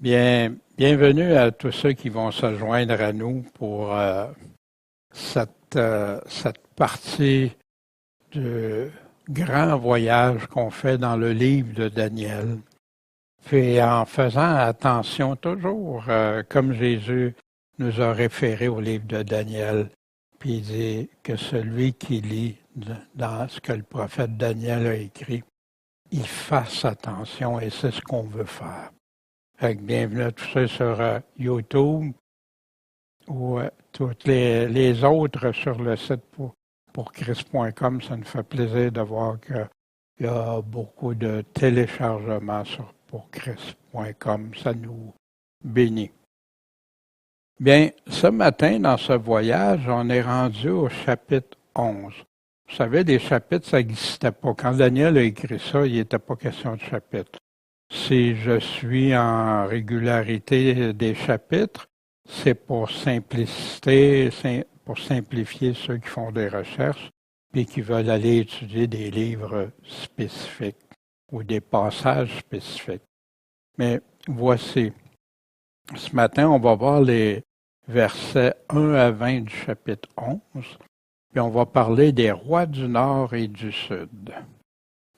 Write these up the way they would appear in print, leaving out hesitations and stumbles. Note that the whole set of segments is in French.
Bien, bienvenue à tous ceux qui vont se joindre à nous pour cette partie du grand voyage qu'on fait dans le livre de Daniel. Puis en faisant attention toujours, comme Jésus nous a référé au livre de Daniel, puis il dit que celui qui lit dans ce que le prophète Daniel a écrit, il fasse attention et c'est ce qu'on veut faire. Fait que bienvenue à tous ceux sur YouTube ou toutes les autres sur le site pour Chris.com. Ça nous fait plaisir de voir qu'il y a beaucoup de téléchargements pour Chris.com. Ça nous bénit. Bien, ce matin, dans ce voyage, on est rendu au chapitre 11. Vous savez, des chapitres, ça n'existait pas. Quand Daniel a écrit ça, il n'était pas question de chapitre. Si je suis en régularité des chapitres, c'est pour simplifier ceux qui font des recherches et qui veulent aller étudier des livres spécifiques ou des passages spécifiques. Mais voici, ce matin, on va voir les versets 1 à 20 du chapitre 11, puis on va parler des rois du Nord et du Sud.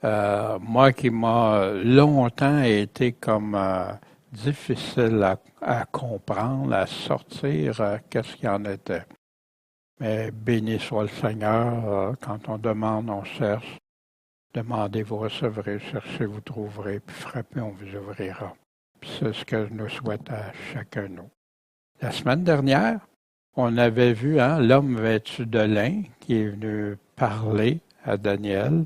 Moi qui m'a longtemps été comme difficile à comprendre, à sortir qu'est-ce qu'il y en était. Mais béni soit le Seigneur, quand on demande, on cherche. Demandez, vous recevrez, cherchez, vous trouverez, puis frappez, on vous ouvrira. Puis c'est ce que je nous souhaite à chacun de nous. La semaine dernière, on avait vu l'homme vêtu de lin qui est venu parler à Daniel.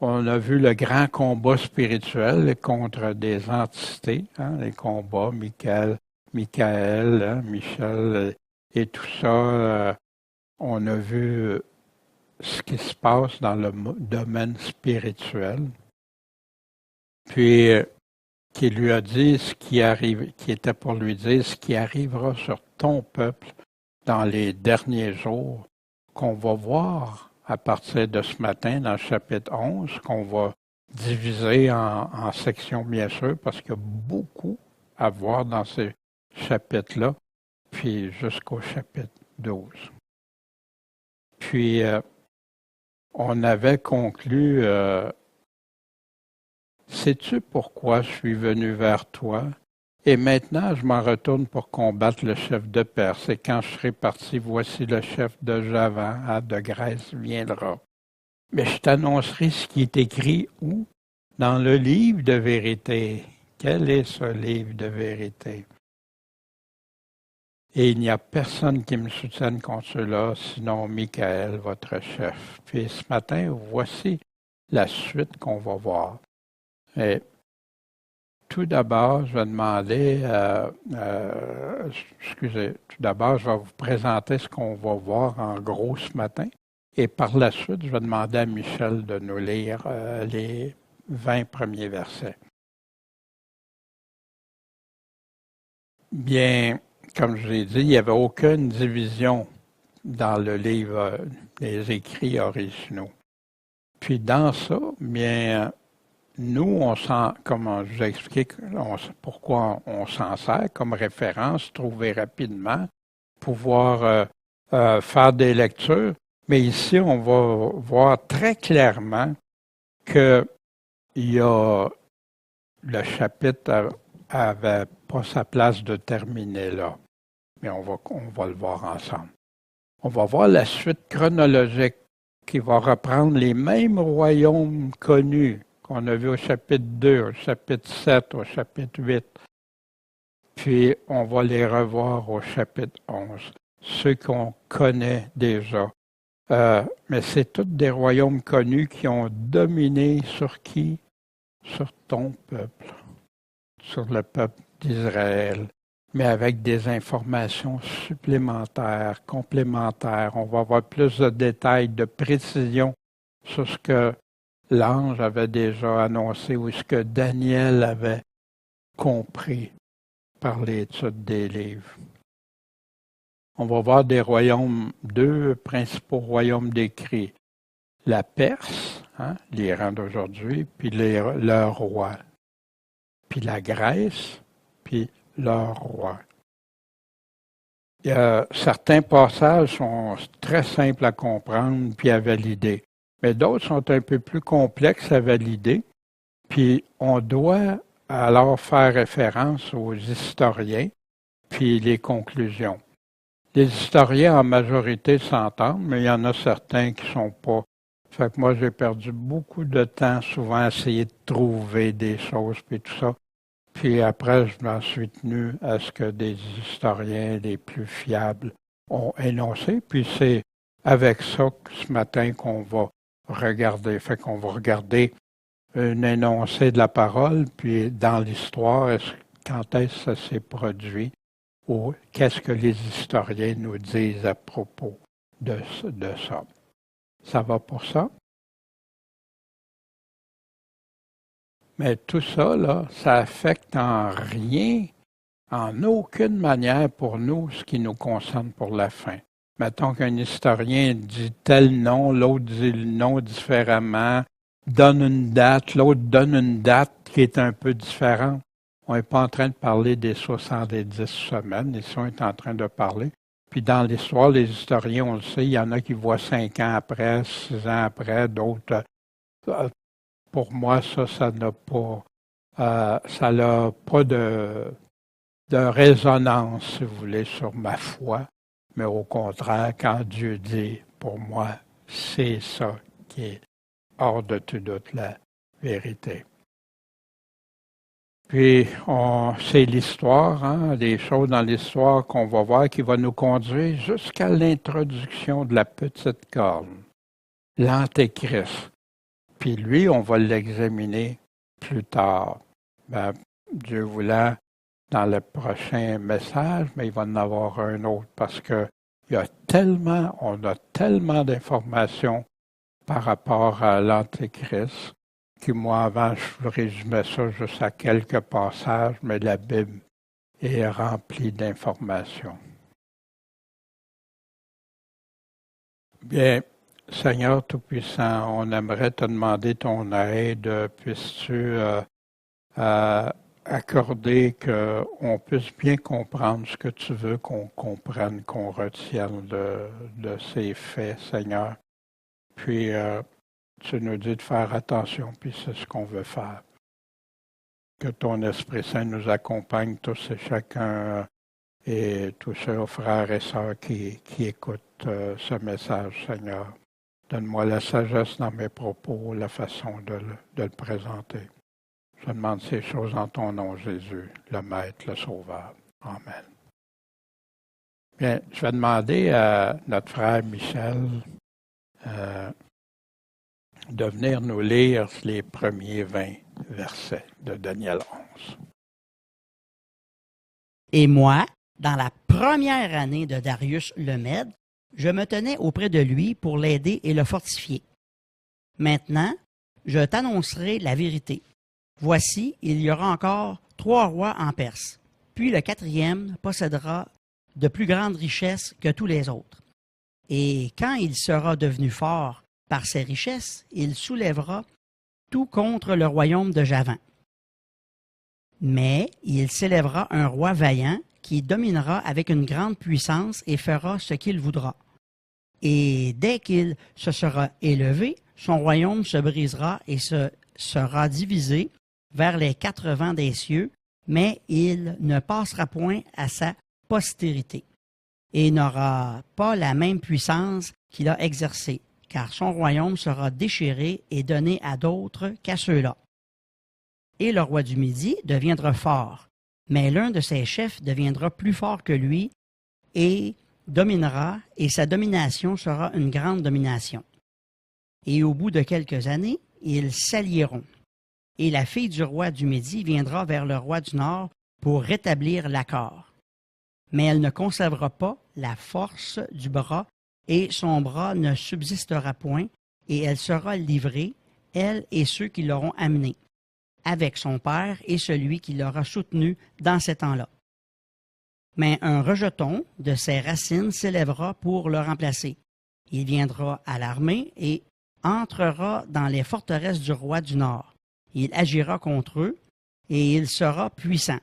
On a vu le grand combat spirituel contre des entités, les combats, Michael, Michel et tout ça. On a vu ce qui se passe dans le domaine spirituel. Puis, qui lui a dit ce qui arrive, qui était pour lui dire ce qui arrivera sur ton peuple dans les derniers jours, qu'on va voir à partir de ce matin dans le chapitre 11, qu'on va diviser en sections, bien sûr, parce qu'il y a beaucoup à voir dans ces chapitres-là, puis jusqu'au chapitre 12. Puis, on avait conclu, sais-tu pourquoi je suis venu vers toi? Et maintenant, je m'en retourne pour combattre le chef de Perse. Et quand je serai parti, voici le chef de Javan, de Grèce, viendra. Mais je t'annoncerai ce qui est écrit où? Dans le livre de vérité. Quel est ce livre de vérité? Et il n'y a personne qui me soutienne contre cela, sinon Michael, votre chef. Puis ce matin, voici la suite qu'on va voir. Et tout d'abord, je vais demander, tout d'abord, je vais vous présenter ce qu'on va voir en gros ce matin. Et par la suite, je vais demander à Michel de nous lire les 20 premiers versets. Bien, comme je l'ai dit, il n'y avait aucune division dans le livre des écrits originaux. Puis dans ça, bien, nous, comme je vous ai expliqué pourquoi on s'en sert comme référence, trouver rapidement, pouvoir faire des lectures. Mais ici, on va voir très clairement qu'il y a le chapitre n'avait pas sa place de terminer là. Mais on va le voir ensemble. On va voir la suite chronologique qui va reprendre les mêmes royaumes connus qu'on a vu au chapitre 2, au chapitre 7, au chapitre 8. Puis on va les revoir au chapitre 11, ceux qu'on connaît déjà. Mais c'est tous des royaumes connus qui ont dominé sur qui? Sur ton peuple, sur le peuple d'Israël, mais avec des informations supplémentaires, complémentaires. On va avoir plus de détails, de précision sur ce que l'ange avait déjà annoncé ou ce que Daniel avait compris par l'étude des livres. On va voir des royaumes, deux principaux royaumes décrits. La Perse, l'Iran d'aujourd'hui, puis leur roi. Puis la Grèce, puis leur roi. Certains passages sont très simples à comprendre puis à valider, mais d'autres sont un peu plus complexes à valider, puis on doit alors faire référence aux historiens puis les conclusions. Les historiens en majorité s'entendent, mais il y en a certains qui sont pas. Fait que moi, j'ai perdu beaucoup de temps souvent à essayer de trouver des choses puis tout ça. Puis après, je m'en suis tenu à ce que des historiens les plus fiables ont énoncé. Puis c'est avec ça que ce matin qu'on va regarder. Fait qu'on va regarder un énoncé de la parole, puis dans l'histoire, quand est-ce que ça s'est produit ou qu'est-ce que les historiens nous disent à propos de ça. Ça va pour ça? Mais tout ça, là, ça affecte en rien, en aucune manière pour nous, ce qui nous concerne pour la fin. Mettons qu'un historien dit tel nom, l'autre dit le nom différemment, donne une date, l'autre donne une date qui est un peu différente. On n'est pas en train de parler des 70 semaines, ici on est en train de parler. Puis dans l'histoire, les historiens, on le sait, il y en a qui voient 5 ans après, 6 ans après, d'autres. Pour moi, ça n'a pas de résonance, si vous voulez, sur ma foi. Mais au contraire, quand Dieu dit, pour moi, c'est ça qui est hors de tout doute la vérité. Puis, c'est l'histoire, hein, des choses dans l'histoire qu'on va voir qui va nous conduire jusqu'à l'introduction de la petite corne, l'Antéchrist. Puis lui, on va l'examiner plus tard. Dieu voulant, dans le prochain message, mais il va en avoir un autre parce que on a tellement d'informations par rapport à l'Antéchrist que moi, avant, je résumais ça juste à quelques passages, mais la Bible est remplie d'informations. Bien, Seigneur Tout-Puissant, on aimerait te demander ton aide. Puisses-tu accorder qu'on puisse bien comprendre ce que tu veux qu'on comprenne, qu'on retienne de ces faits, Seigneur. Puis, tu nous dis de faire attention, puis c'est ce qu'on veut faire. Que ton Esprit Saint nous accompagne tous et chacun et tous ces frères et sœurs qui écoutent ce message, Seigneur. Donne-moi la sagesse dans mes propos, la façon de le présenter. Je demande ces choses en ton nom, Jésus, le Maître, le Sauveur. Amen. Bien, je vais demander à notre frère Michel de venir nous lire les premiers 20 versets de Daniel 11. Et moi, dans la première année de Darius le Mède, je me tenais auprès de lui pour l'aider et le fortifier. Maintenant, je t'annoncerai la vérité. Voici, il y aura encore 3 rois en Perse, puis le 4e possédera de plus grandes richesses que tous les autres. Et quand il sera devenu fort par ses richesses, il soulèvera tout contre le royaume de Javan. Mais il s'élèvera un roi vaillant qui dominera avec une grande puissance et fera ce qu'il voudra. Et dès qu'il se sera élevé, son royaume se brisera et se sera divisé vers les 4 vents des cieux, mais il ne passera point à sa postérité, et n'aura pas la même puissance qu'il a exercée, car son royaume sera déchiré et donné à d'autres qu'à ceux-là. Et le roi du Midi deviendra fort, mais l'un de ses chefs deviendra plus fort que lui et dominera, et sa domination sera une grande domination. Et au bout de quelques années, ils s'allieront. Et la fille du roi du Midi viendra vers le roi du Nord pour rétablir l'accord. Mais elle ne conservera pas la force du bras, et son bras ne subsistera point, et elle sera livrée, elle et ceux qui l'auront amenée, avec son père et celui qui l'aura soutenu dans ces temps-là. Mais un rejeton de ses racines s'élèvera pour le remplacer. Il viendra à l'armée et entrera dans les forteresses du roi du Nord. Il agira contre eux, et il sera puissant.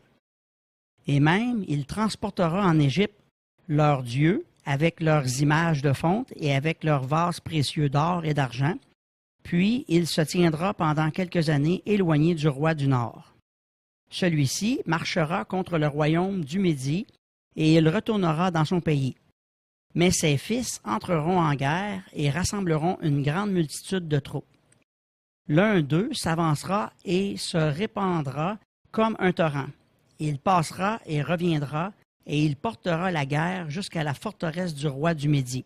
Et même, il transportera en Égypte leurs dieux avec leurs images de fonte et avec leurs vases précieux d'or et d'argent, puis il se tiendra pendant quelques années éloigné du roi du Nord. Celui-ci marchera contre le royaume du Midi et il retournera dans son pays. Mais ses fils entreront en guerre et rassembleront une grande multitude de troupes. L'un d'eux s'avancera et se répandra comme un torrent. Il passera et reviendra, et il portera la guerre jusqu'à la forteresse du roi du Midi.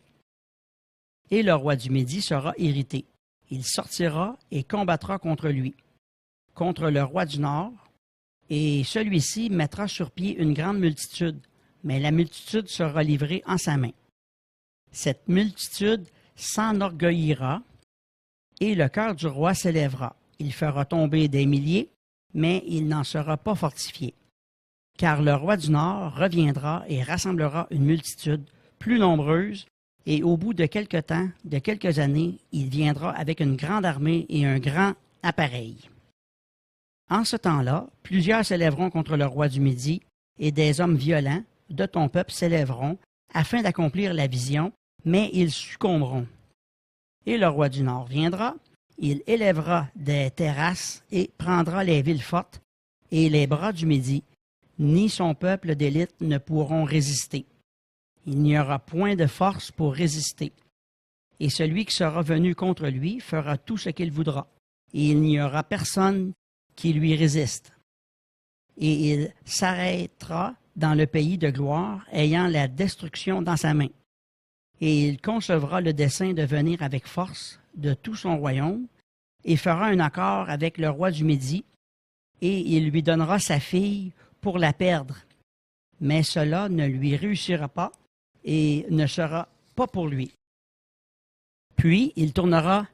Et le roi du Midi sera irrité. Il sortira et combattra contre lui, contre le roi du Nord, et celui-ci mettra sur pied une grande multitude, mais la multitude sera livrée en sa main. Cette multitude s'enorgueillira, et le cœur du roi s'élèvera. Il fera tomber des milliers, mais il n'en sera pas fortifié. Car le roi du Nord reviendra et rassemblera une multitude plus nombreuse, et au bout de quelque temps, de quelques années, il viendra avec une grande armée et un grand appareil. En ce temps-là, plusieurs s'élèveront contre le roi du Midi, et des hommes violents de ton peuple s'élèveront, afin d'accomplir la vision, mais ils succomberont. Et le roi du Nord viendra, il élèvera des terrasses et prendra les villes fortes, et les bras du Midi, ni son peuple d'élite ne pourront résister. Il n'y aura point de force pour résister. Et celui qui sera venu contre lui fera tout ce qu'il voudra, et il n'y aura personne qui lui résiste. Et il s'arrêtera dans le pays de gloire, ayant la destruction dans sa main. Et il concevra le dessein de venir avec force de tout son royaume, et fera un accord avec le roi du Midi, et il lui donnera sa fille pour la perdre. Mais cela ne lui réussira pas et ne sera pas pour lui. Puis il tournera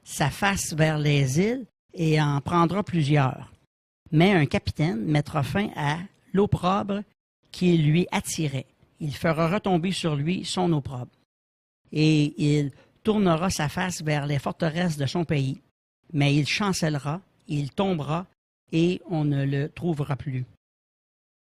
sa face vers les îles et en prendra plusieurs. Mais un capitaine mettra fin à l'opprobre qui lui attirait. Il fera retomber sur lui son opprobre. Et il tournera sa face vers les forteresses de son pays. Mais il chancellera, il tombera, et on ne le trouvera plus.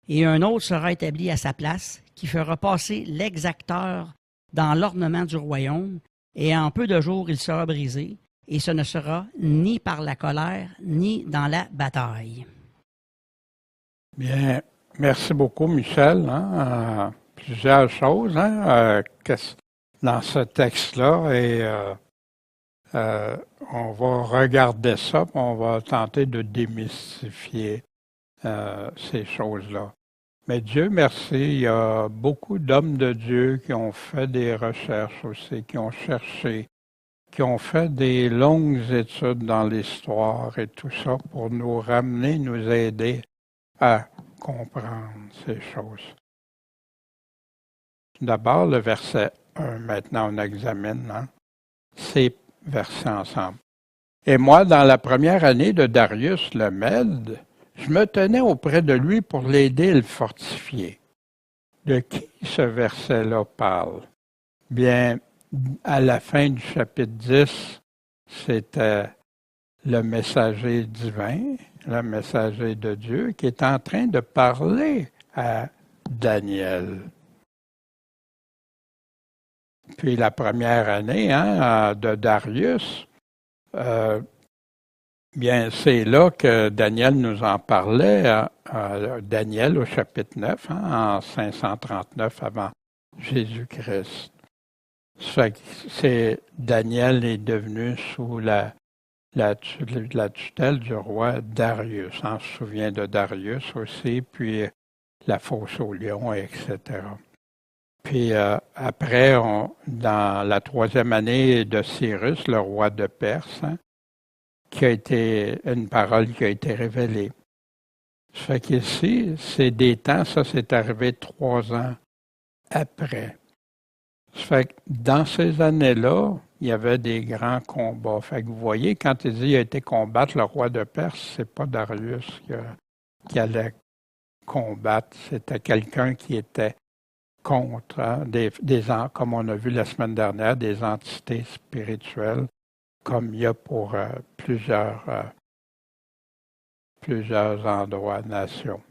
Et un autre sera établi à sa place, qui fera passer l'exacteur dans l'ornement du royaume, et en peu de jours il sera brisé, et ce ne sera ni par la colère, ni dans la bataille. Bien, merci beaucoup, Michel. Plusieurs choses dans ce texte-là, et on va regarder ça, puis on va tenter de démystifier ces choses-là. Mais Dieu merci, il y a beaucoup d'hommes de Dieu qui ont fait des recherches aussi, qui ont cherché, qui ont fait des longues études dans l'histoire et tout ça pour nous ramener, nous aider à comprendre ces choses. D'abord, le verset 1, maintenant on examine ces versets ensemble. Et moi, dans la première année de Darius le Mède, je me tenais auprès de lui pour l'aider à le fortifier. De qui ce verset-là parle? Bien, à la fin du chapitre 10, c'était le messager divin, le messager de Dieu, qui est en train de parler à Daniel. Puis la première année de Darius, bien, c'est là que Daniel nous en parlait, Daniel au chapitre 9, en 539 avant Jésus-Christ. Daniel est devenu sous la tutelle du roi Darius. On se souvient de Darius aussi, puis la fosse aux lions, etc. Puis après, dans la troisième année de Cyrus, le roi de Perse, qui a été une parole qui a été révélée. Ça fait qu'ici, c'est des temps, ça c'est arrivé 3 ans après. Ça fait que dans ces années-là, il y avait des grands combats. Fait que vous voyez, quand il dit qu'il a été combattre le roi de Perse, c'est pas Darius qui allait combattre, c'était quelqu'un qui était contre, comme on a vu la semaine dernière, des entités spirituelles, comme il y a pour plusieurs endroits, nations.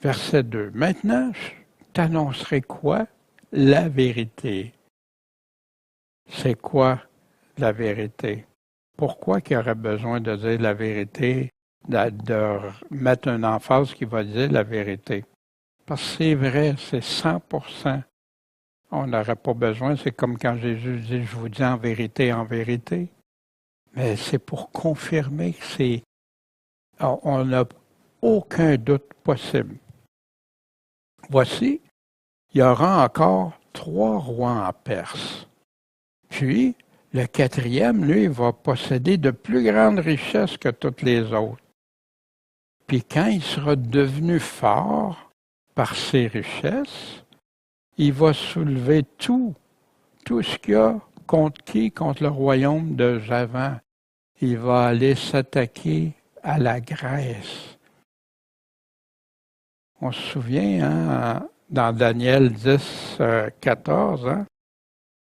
Verset 2. Maintenant, je t'annoncerai quoi? La vérité. C'est quoi la vérité? Pourquoi qu'il y aurait besoin de dire la vérité, de mettre une emphase qui va dire la vérité? Parce que c'est vrai, c'est 100%. On n'aurait pas besoin, c'est comme quand Jésus dit, je vous dis en vérité, mais c'est pour confirmer que c'est, on n'a aucun doute possible. Voici, il y aura encore 3 rois en Perse. Puis, le 4e, lui, va posséder de plus grandes richesses que toutes les autres. Puis quand il sera devenu fort par ses richesses, il va soulever tout ce qu'il y a contre qui? Contre le royaume de Javan. Il va aller s'attaquer à la Grèce. On se souvient, hein, dans Daniel 10, 14, hein?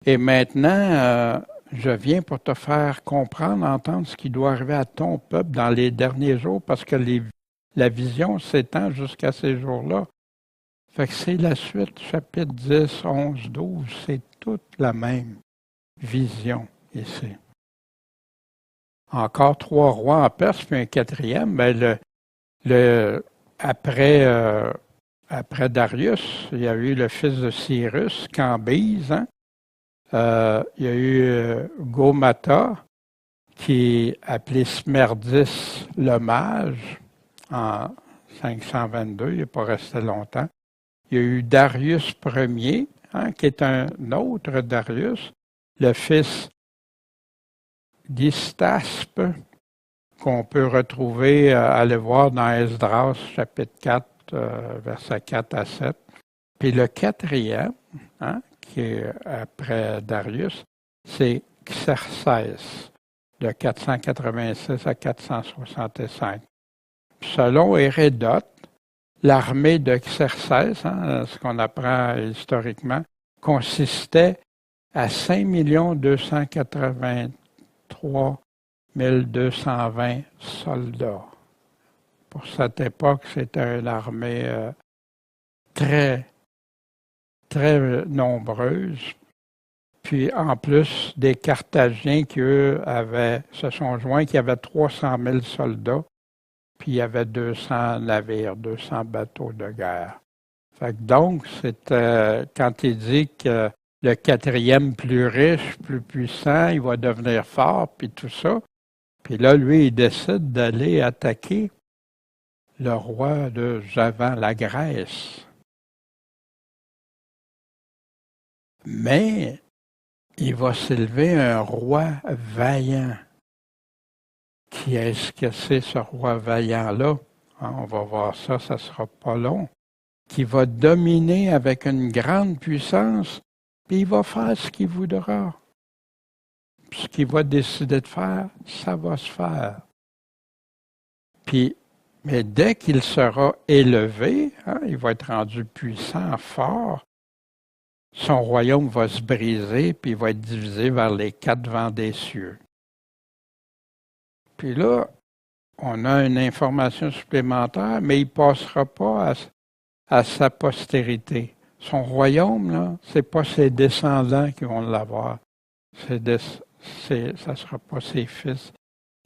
Et maintenant, je viens pour te faire comprendre, entendre ce qui doit arriver à ton peuple dans les derniers jours, parce que la vision s'étend jusqu'à ces jours-là. Fait que c'est la suite, chapitre 10, 11, 12, c'est toute la même vision ici. Encore 3 rois en Perse, puis un 4e, ben après Darius, il y a eu le fils de Cyrus, Cambyse, hein? Il y a eu Gomata, qui est appelé Smerdis le Mage, en 522, il n'est pas resté longtemps. Il y a eu Darius Ier, hein, qui est un autre Darius, le fils d'Istaspe, qu'on peut retrouver, aller voir dans Esdras, chapitre 4, versets 4 à 7. Puis le 4e, hein, qui est après Darius, c'est Xerxès, de 486 à 465. Selon Hérodote, l'armée de Xerxès, hein, ce qu'on apprend historiquement, consistait à 5 283 220 soldats. Pour cette époque, c'était une armée très nombreuse. Puis en plus, des Carthaginiens qui, eux, se sont joints, qui avaient 300 000 soldats, puis il y avait 200 navires, 200 bateaux de guerre. Fait que donc, quand il dit que le 4e plus riche, plus puissant, il va devenir fort, puis tout ça. Puis là, lui, il décide d'aller attaquer le roi de Javan, la Grèce. Mais il va s'élever un roi vaillant. Qui est-ce que c'est ce roi vaillant-là? On va voir ça, ça ne sera pas long. Qui va dominer avec une grande puissance, puis il va faire ce qu'il voudra. Ce qu'il va décider de faire, ça va se faire. Mais dès qu'il sera élevé, hein, il va être rendu puissant, fort, son royaume va se briser, puis il va être divisé vers les 4 vents des cieux. Puis là, on a une information supplémentaire, mais il ne passera pas à sa postérité. Son royaume, là, c'est pas ses descendants qui vont l'avoir. Ça ne sera pas ses fils.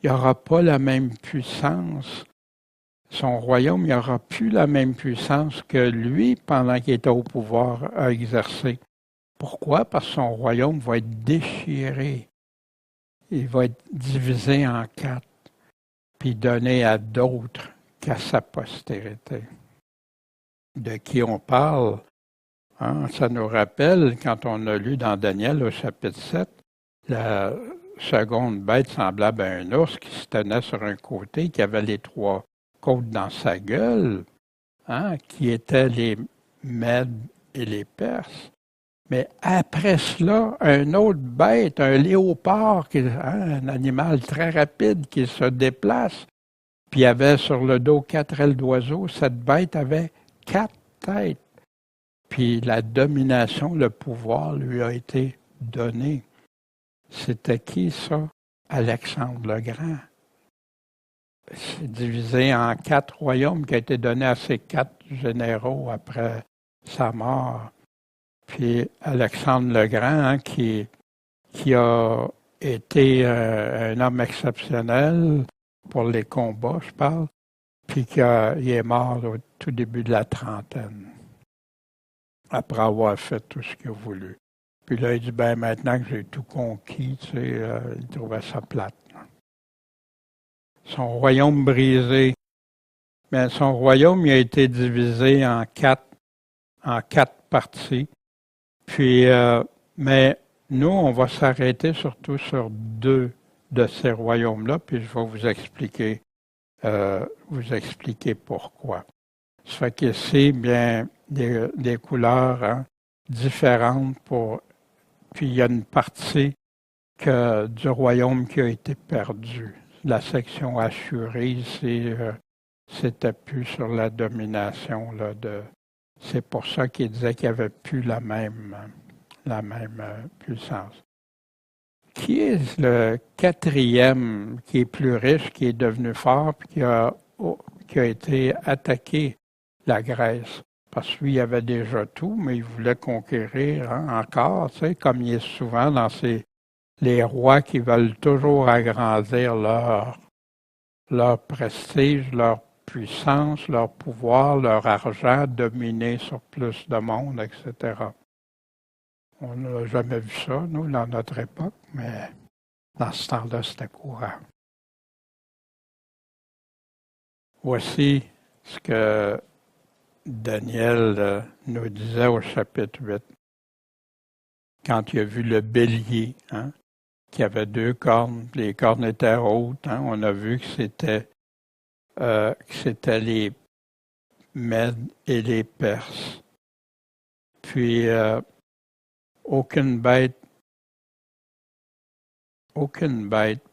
Il n'y aura pas la même puissance. Son royaume, il n'y aura plus la même puissance que lui, pendant qu'il était au pouvoir, a exercé. Pourquoi? Parce que son royaume va être déchiré. Il va être divisé en 4, puis donné à d'autres qu'à sa postérité. De qui on parle, hein? Ça nous rappelle, quand on a lu dans Daniel au chapitre 7, la seconde bête semblable à un ours qui se tenait sur un côté, qui avait les 3 côtes dans sa gueule, hein, qui étaient les Mèdes et les Perses. Mais après cela, une autre bête, un léopard, un animal très rapide qui se déplace, puis avait sur le dos 4 ailes d'oiseau. Cette bête avait 4 têtes. Puis la domination, le pouvoir lui a été donné. C'était qui ça? Alexandre le Grand. c'est divisé en 4 royaumes qui a été donné à ces 4 généraux après sa mort. Puis Alexandre le Grand, hein, qui a été un homme exceptionnel pour les combats, je parle, puis il est mort au tout début de la trentaine, après avoir fait tout ce qu'il a voulu. Puis là, il dit, ben maintenant que j'ai tout conquis, tu sais, il trouvait ça plate. Son royaume brisé, mais son royaume il a été divisé en quatre parties. Puis, mais nous, on va s'arrêter surtout sur 2 de ces royaumes-là, puis je vais vous expliquer pourquoi. Ça fait qu'ici, bien, des couleurs hein, différentes puis il y a une partie du royaume qui a été perdue. La section Assurie, c'était plus sur la domination là, c'est pour ça qu'il disait qu'il n'y avait plus la même puissance. Qui est le 4e qui est plus riche, qui est devenu fort, puis qui a été attaqué, la Grèce? Parce qu'il avait déjà tout, mais il voulait conquérir hein, encore, tu sais, comme il est souvent dans les rois qui veulent toujours agrandir leur prestige, leur puissance, leur pouvoir, leur argent, dominer sur plus de monde, etc. On n'a jamais vu ça, nous, dans notre époque, mais dans ce temps-là, c'était courant. Voici ce que Daniel nous disait au chapitre 8, quand il a vu le bélier, hein, qui avait 2 cornes, les cornes étaient hautes, hein, on a vu que c'était les Mèdes et les Perses. Puis, aucune bête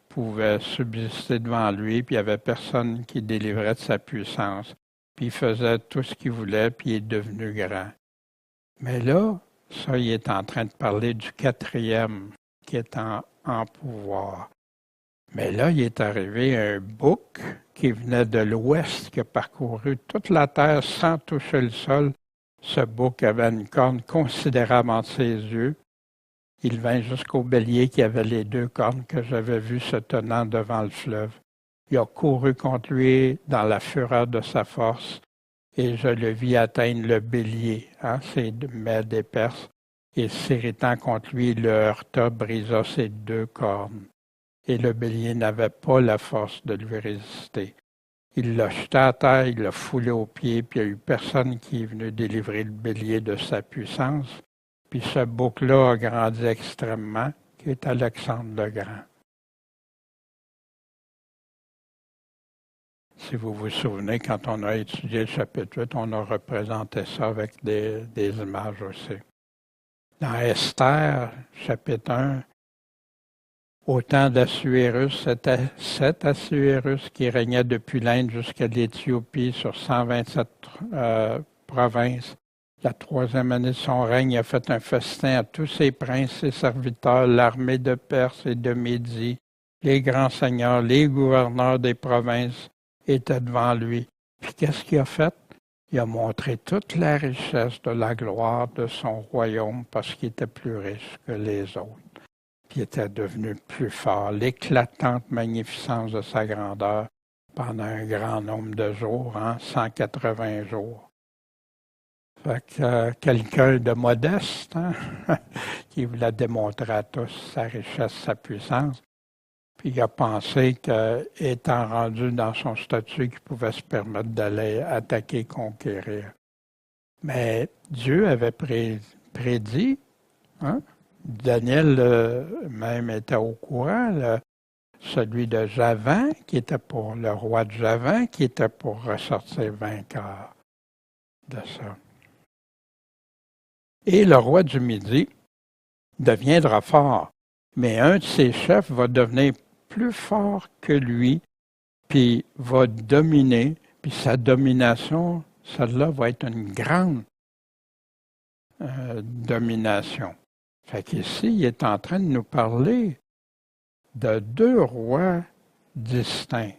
pouvait subsister devant lui, puis il n'y avait personne qui délivrait de sa puissance. Puis il faisait tout ce qu'il voulait, puis il est devenu grand. Mais là, ça, il est en train de parler du 4e qui est en pouvoir. Mais là, il est arrivé un bouc qui venait de l'ouest, qui a parcouru toute la terre sans toucher le sol. Ce bouc avait une corne considérable entre ses yeux. Il vint jusqu'au bélier qui avait les 2 cornes que j'avais vues se tenant devant le fleuve. Il a couru contre lui dans la fureur de sa force, et je le vis atteindre le bélier, hein, ses Mèdes et Perses, et s'irritant contre lui, il le heurta, brisa ses 2 cornes. Et le bélier n'avait pas la force de lui résister. Il l'a jeté à terre, il l'a foulé aux pieds, puis il n'y a eu personne qui est venu délivrer le bélier de sa puissance. Puis ce bouc-là a grandi extrêmement, qui est Alexandre le Grand. Si vous vous souvenez, quand on a étudié le chapitre 8, on a représenté ça avec des images aussi. Dans Esther, chapitre 1, au temps d'Assuérus, c'était 7 Assuérus qui régnaient depuis l'Inde jusqu'à l'Éthiopie sur 127 provinces. La 3e année de son règne, il a fait un festin à tous ses princes et serviteurs, l'armée de Perse et de Médie, les grands seigneurs, les gouverneurs des provinces étaient devant lui. Puis qu'est-ce qu'il a fait? Il a montré toute la richesse de la gloire de son royaume parce qu'il était plus riche que les autres. Puis il était devenu plus fort, l'éclatante magnificence de sa grandeur pendant un grand nombre de jours, hein, 180 jours. Fait que quelqu'un de modeste, hein, qui voulait démontrer à tous sa richesse, sa puissance, puis il a pensé qu'étant rendu dans son statut, qu'il pouvait se permettre d'aller attaquer, conquérir. Mais Dieu avait prédit, hein, Daniel même était au courant, celui de Javan, qui était pour le roi de Javan, qui était pour ressortir vainqueur de ça. Et le roi du Midi deviendra fort, mais un de ses chefs va devenir plus fort que lui, puis va dominer, puis sa domination, celle-là va être une grande domination. Fait qu'ici, il est en train de nous parler de 2 rois distincts.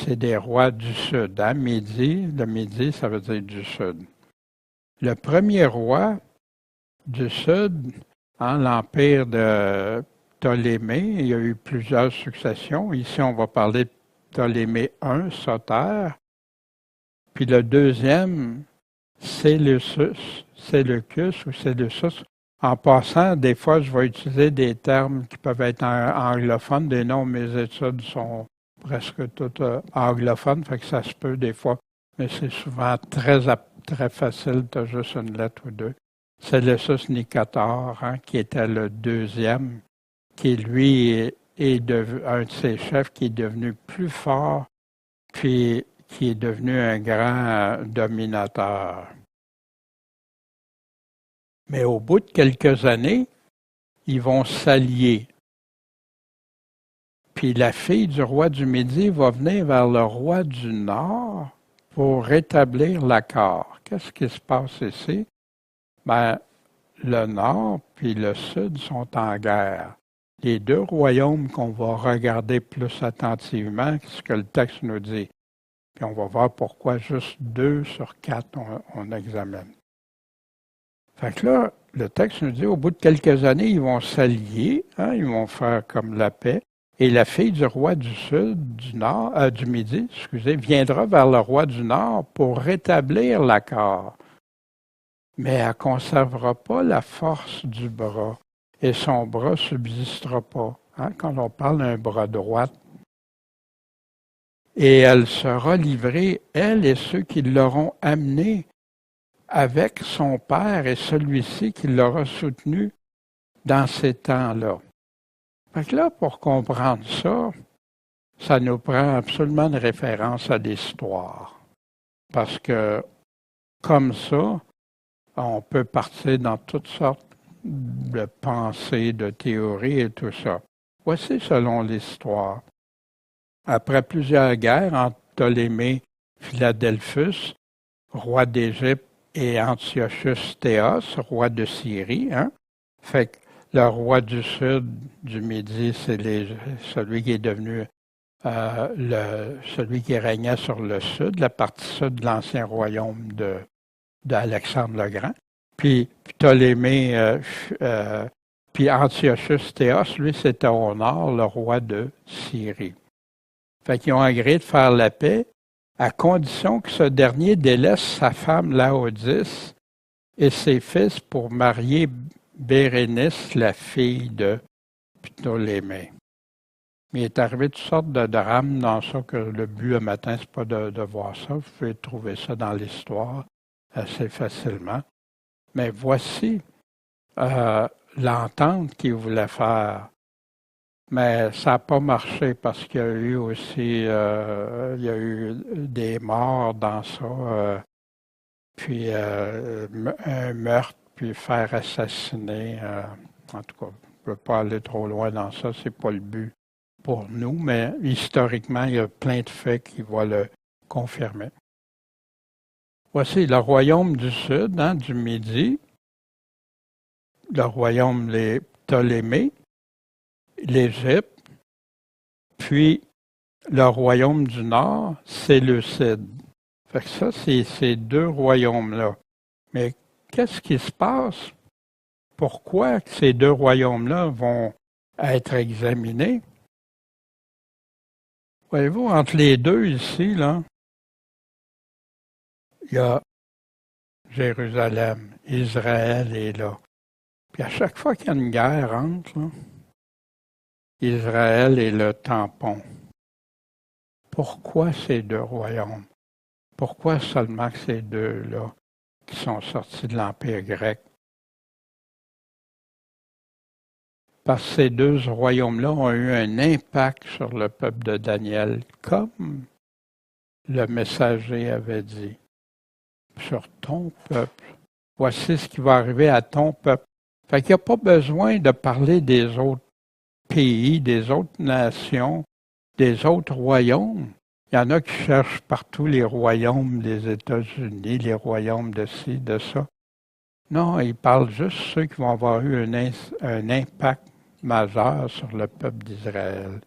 c'est des rois du sud. Hein? Midi, le midi, ça veut dire du sud. Le premier roi du sud, hein, l'empire de Ptolémée, il y a eu plusieurs successions. Ici, on va parler de Ptolémée I, Soter. Puis le deuxième, Séleucus ou Séleucus. En passant, des fois, je vais utiliser des termes qui peuvent être anglophones. Des noms, mes études sont presque toutes anglophones, fait que ça se peut des fois, mais c'est souvent très facile, tu as juste une lettre ou deux. Séleucus Nicator, hein, qui était le deuxième, qui lui est un de ses chefs qui est devenu plus fort, puis qui est devenu un grand dominateur. Mais au bout de quelques années, ils vont s'allier. Puis la fille du roi du Midi va venir vers le roi du Nord pour rétablir l'accord. Qu'est-ce qui se passe ici? Ben, le Nord puis le Sud sont en guerre. Les deux royaumes qu'on va regarder plus attentivement, ce que le texte nous dit. Puis on va voir pourquoi juste 2 sur 4 on examine. Fait que là, le texte nous dit, au bout de quelques années, ils vont s'allier, hein, ils vont faire comme la paix. Et la fille du roi du Sud, du Midi, viendra vers le roi du Nord pour rétablir l'accord. Mais elle ne conservera pas la force du bras, et son bras ne subsistera pas. Hein, quand on parle d'un bras droit. Et elle sera livrée, elle et ceux qui l'auront amenée, avec son père et celui-ci qui l'aura soutenu dans ces temps-là. Fait que là, pour comprendre ça, ça nous prend absolument une référence à l'histoire. Parce que, comme ça, on peut partir dans toutes sortes de pensées, de théories et tout ça. Voici selon l'histoire. Après plusieurs guerres entre Ptolémée, Philadelphus, roi d'Égypte, et Antiochus Théos, roi de Syrie. Hein? Fait que le roi du sud, du Midi, c'est celui qui est devenu celui qui régnait sur le sud, la partie sud de l'ancien royaume d'Alexandre le Grand. Puis Ptolémée, puis Antiochus Théos, lui, c'était au nord, le roi de Syrie. Fait qu'ils ont agréé de faire la paix, à condition que ce dernier délaisse sa femme Laodice et ses fils pour marier Bérénice, la fille de Ptolémée. Mais il est arrivé toutes sortes de drames dans ça, que le but le matin, c'est pas de voir ça. Vous pouvez trouver ça dans l'histoire assez facilement. Mais voici l'entente qu'il voulait faire. Mais ça n'a pas marché parce qu'il y a eu aussi il y a eu des morts dans ça, puis un meurtre, puis faire assassiner. En tout cas, je ne peux pas aller trop loin dans ça, c'est pas le but pour nous, mais historiquement, il y a plein de faits qui vont le confirmer. Voici le royaume du Sud, hein, du Midi, le royaume des Ptolémées, l'Égypte, puis le royaume du Nord, Séleucide. Fait que ça, c'est ces deux royaumes-là. Mais qu'est-ce qui se passe? Pourquoi ces deux royaumes-là vont être examinés? Voyez-vous, entre les deux ici, là, il y a Jérusalem, Israël est là. Puis à chaque fois qu'il y a une guerre entre, là, Israël est le tampon. Pourquoi ces deux royaumes? Pourquoi seulement ces deux-là qui sont sortis de l'Empire grec? Parce que ces deux royaumes-là ont eu un impact sur le peuple de Daniel, comme le messager avait dit, sur ton peuple. Voici ce qui va arriver à ton peuple. Fait qu'il n'y a pas besoin de parler des autres pays, des autres nations, des autres royaumes. Il y en a qui cherchent partout les royaumes des États-Unis, les royaumes de ci, de ça. Non, il parle juste de ceux qui vont avoir eu un impact majeur sur le peuple d'Israël.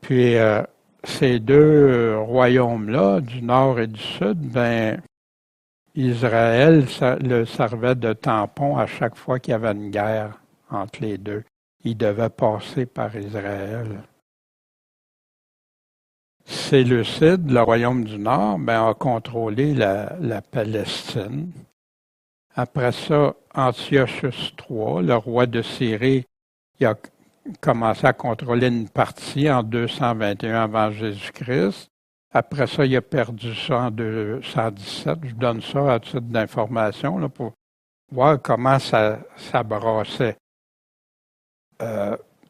Puis, ces deux royaumes-là, du nord et du sud, ben, Israël le servait de tampon à chaque fois qu'il y avait une guerre entre les deux. Il devait passer par Israël. Séleucide, le royaume du Nord, ben, a contrôlé la Palestine. Après ça, Antiochus III, le roi de Syrie, il a commencé à contrôler une partie en 221 avant Jésus-Christ. Après ça, il a perdu ça en 217. Je donne ça à titre d'information là, pour voir comment ça brassait.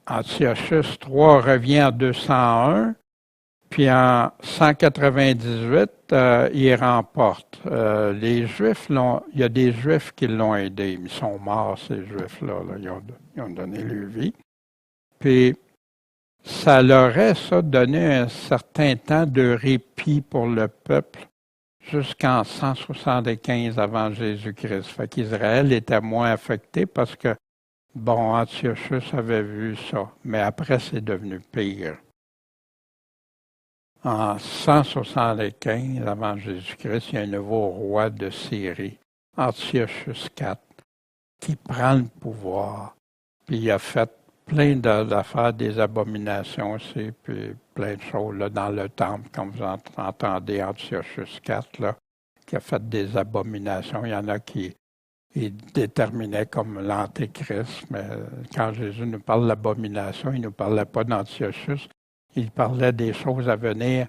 Antiochus III revient en 201, puis en 198, il remporte. Les Juifs, il y a des Juifs qui l'ont aidé. Ils sont morts, ces Juifs-là. Là. Ils ont donné leur vie. Puis, ça leur a donné un certain temps de répit pour le peuple jusqu'en 175 avant Jésus-Christ. Fait qu'Israël était moins affecté parce que, bon, Antiochus avait vu ça. Mais après, c'est devenu pire. En 175 avant Jésus-Christ, il y a un nouveau roi de Syrie, Antiochus IV, qui prend le pouvoir. Puis il a fait plein d'affaires, des abominations aussi, puis plein de choses là, dans le temple, comme vous entendez Antiochus IV, là, qui a fait des abominations. Il y en a qui déterminaient comme l'Antéchrist, mais quand Jésus nous parle d'abomination, il ne nous parlait pas d'Antiochus. Il parlait des choses à venir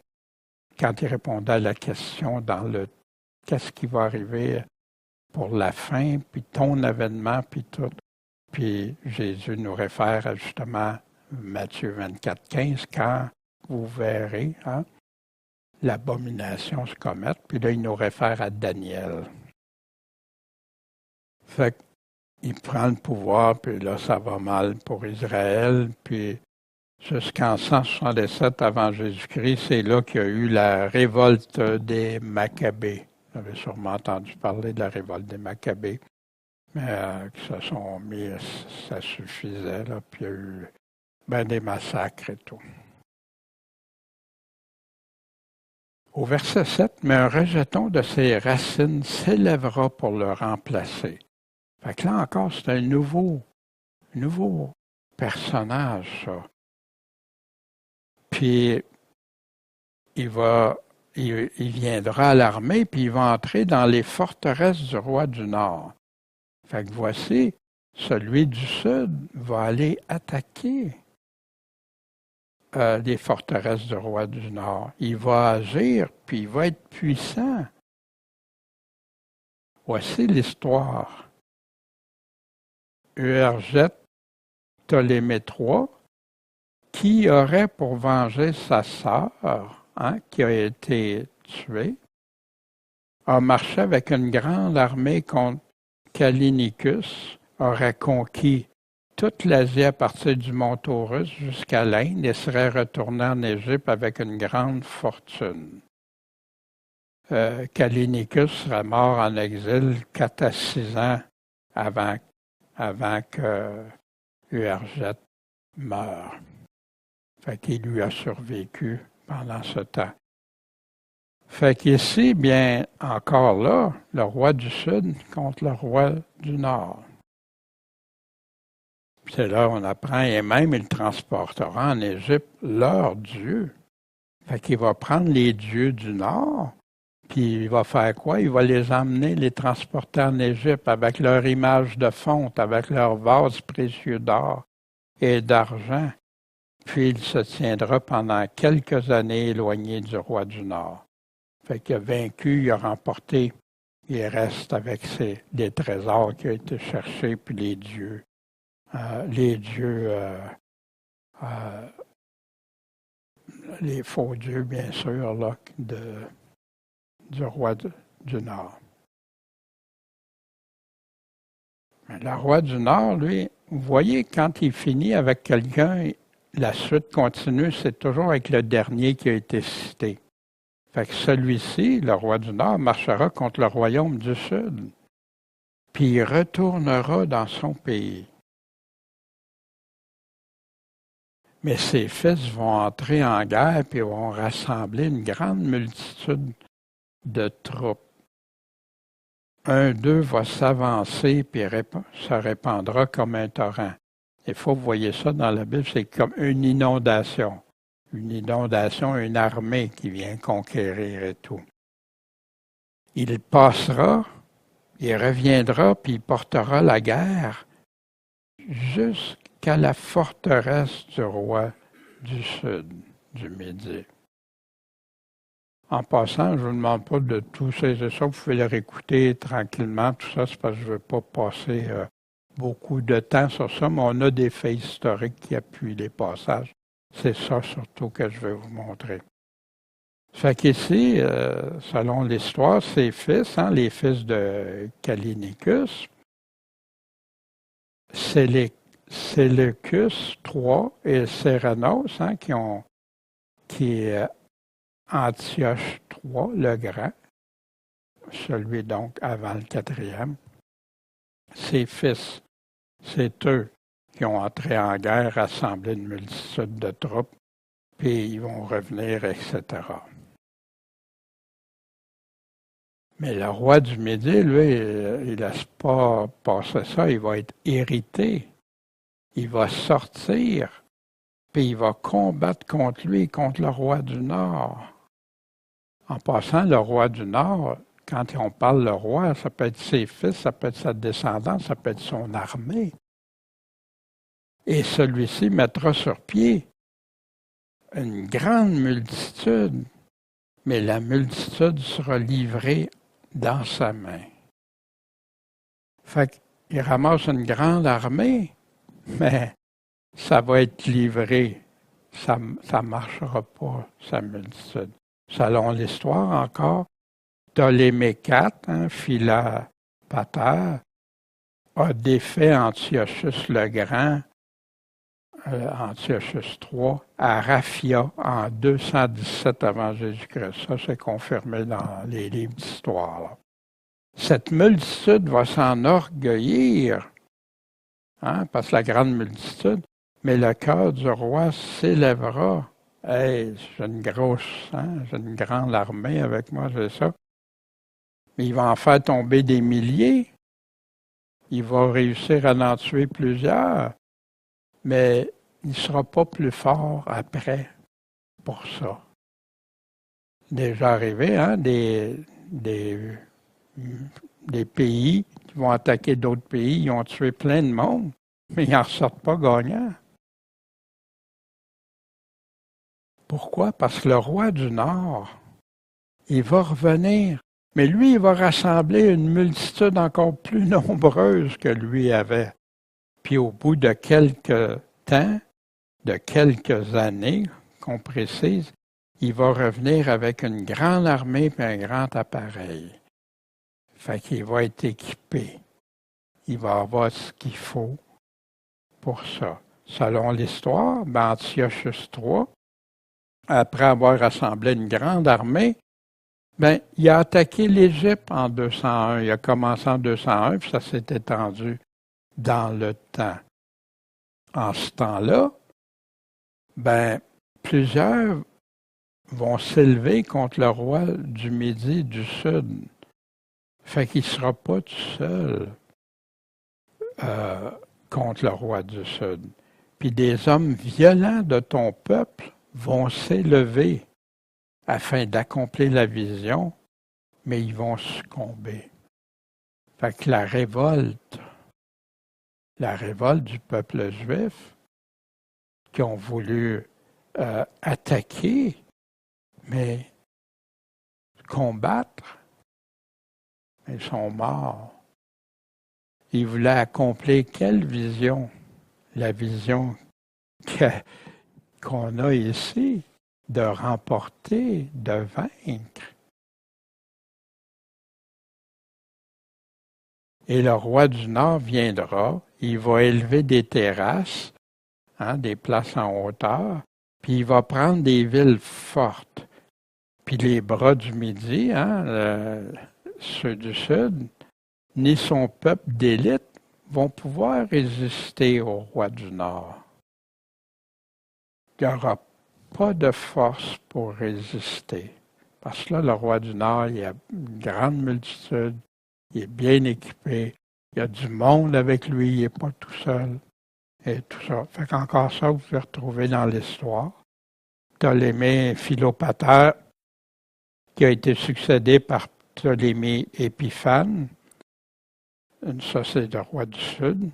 quand il répondait à la question dans le qu'est-ce qui va arriver pour la fin, puis ton avènement, puis tout. Puis Jésus nous réfère à justement Matthieu 24, 15, quand vous verrez l'abomination se commettre. Puis là, il nous réfère à Daniel. Fait qu'il prend le pouvoir, puis là, ça va mal pour Israël, puis jusqu'en 167 avant Jésus-Christ, c'est là qu'il y a eu la révolte des Maccabées. Vous avez sûrement entendu parler de la révolte des Maccabées. Mais qui se sont mis, ça suffisait, là, puis il y a eu des massacres et tout. Au verset 7, « Mais un rejeton de ses racines s'élèvera pour le remplacer. » Fait que là encore, c'est un nouveau personnage, ça. Puis, il viendra à l'armée, puis il va entrer dans les forteresses du roi du Nord. Fait que voici, celui du Sud va aller attaquer les forteresses du roi du Nord. Il va agir, puis il va être puissant. Voici l'histoire. Uergette Ptolémée III, qui aurait pour venger sa sœur, qui a été tuée, a marché avec une grande armée contre Callinicus, aurait conquis toute l'Asie à partir du mont Taurus jusqu'à l'Inde et serait retourné en Égypte avec une grande fortune. Callinicus serait mort en exil 4 à 6 ans avant que Uergette meure. Fait qu'il lui a survécu pendant ce temps. Fait qu'ici, bien, encore là, le roi du Sud contre le roi du Nord. Puis c'est là on apprend, et même il transportera en Égypte leur Dieu. Fait qu'il va prendre les dieux du Nord, puis il va faire quoi? Il va les emmener, les transporter en Égypte avec leur image de fonte, avec leurs vases précieux d'or et d'argent. Puis il se tiendra pendant quelques années éloigné du roi du Nord. Fait qu'il a vaincu, il a remporté, il reste avec des trésors qui ont été cherchés, puis les dieux. Les faux dieux, bien sûr, là, du roi du Nord. Mais le roi du Nord, lui, vous voyez, quand il finit avec quelqu'un, la suite continue, c'est toujours avec le dernier qui a été cité. Fait que celui-ci, le roi du Nord, marchera contre le royaume du Sud, puis il retournera dans son pays. Mais ses fils vont entrer en guerre puis vont rassembler une grande multitude de troupes. Un d'eux va s'avancer puis se répandra comme un torrent. Il faut vous voyez ça dans la Bible, c'est comme une inondation. Une inondation, une armée qui vient conquérir et tout. Il passera, il reviendra, puis il portera la guerre jusqu'à la forteresse du roi du Sud, du Midi. En passant, je ne vous demande pas de tout saisir ça, vous pouvez le réécouter tranquillement, tout ça, c'est parce que je ne veux pas passer beaucoup de temps sur ça, mais on a des faits historiques qui appuient les passages. C'est ça surtout que je vais vous montrer. Fait qu'ici, selon l'histoire, ses fils, les fils de Callinicus, Séleucus III et Cérénos, qui est Antioche III, le Grand, celui donc avant le quatrième. Ses fils, c'est eux qui ont entré en guerre, rassemblé une multitude de troupes, puis ils vont revenir, etc. Mais le roi du Midi, lui, il laisse pas passer ça, il va être irrité. Il va sortir, puis il va combattre contre lui, contre le roi du Nord. En passant, le roi du Nord, quand on parle le roi, ça peut être ses fils, ça peut être sa descendance, ça peut être son armée. Et celui-ci mettra sur pied une grande multitude, mais la multitude sera livrée dans sa main. Fait qu'il ramasse une grande armée, mais ça va être livré. Ça ne marchera pas, sa multitude. Selon l'histoire encore, Ptolémée IV, Philopater, a défait Antiochus le Grand, Antiochus III, à Raphia en 217 avant Jésus-Christ. Ça, c'est confirmé dans les livres d'histoire. Là. Cette multitude va s'enorgueillir, parce que la grande multitude, mais le cœur du roi s'élèvera. Hey, j'ai une grosse, j'ai une grande armée avec moi, c'est ça. Mais il va en faire tomber des milliers. Il va réussir à en tuer plusieurs. Mais il ne sera pas plus fort après pour ça. Déjà arrivé, des pays qui vont attaquer d'autres pays, ils ont tué plein de monde, mais ils n'en ressortent pas gagnants. Pourquoi? Parce que le roi du Nord, il va revenir, mais lui, il va rassembler une multitude encore plus nombreuse que lui avait. Puis au bout de quelques temps, de quelques années, qu'on précise, il va revenir avec une grande armée et un grand appareil. Fait qu'il va être équipé. Il va avoir ce qu'il faut pour ça. Selon l'histoire, Antiochus III, après avoir rassemblé une grande armée, il a attaqué l'Égypte en 201. Il a commencé en 201, puis ça s'est étendu dans le temps. En ce temps-là, plusieurs vont s'élever contre le roi du Midi, du Sud. Fait qu'il ne sera pas tout seul contre le roi du Sud. Puis des hommes violents de ton peuple vont s'élever afin d'accomplir la vision, mais ils vont succomber. Fait que la révolte du peuple juif, qui ont voulu attaquer, mais combattre, ils sont morts. Ils voulaient accomplir quelle vision? La vision qu'on a ici, de remporter, de vaincre. Et le roi du Nord viendra, il va élever des terrasses, des places en hauteur, puis il va prendre des villes fortes. Puis les bras du Midi, ceux du Sud, ni son peuple d'élite vont pouvoir résister au roi du Nord. il n'y aura pas de force pour résister. Parce que là, le roi du Nord, il y a une grande multitude, il est bien équipé, il y a du monde avec lui, il n'est pas tout seul, et tout ça. Fait qu'encore ça, vous pouvez retrouver dans l'histoire. Ptolémée Philopater, qui a été succédé par Ptolémée Épiphane, ça c'est le roi du Sud.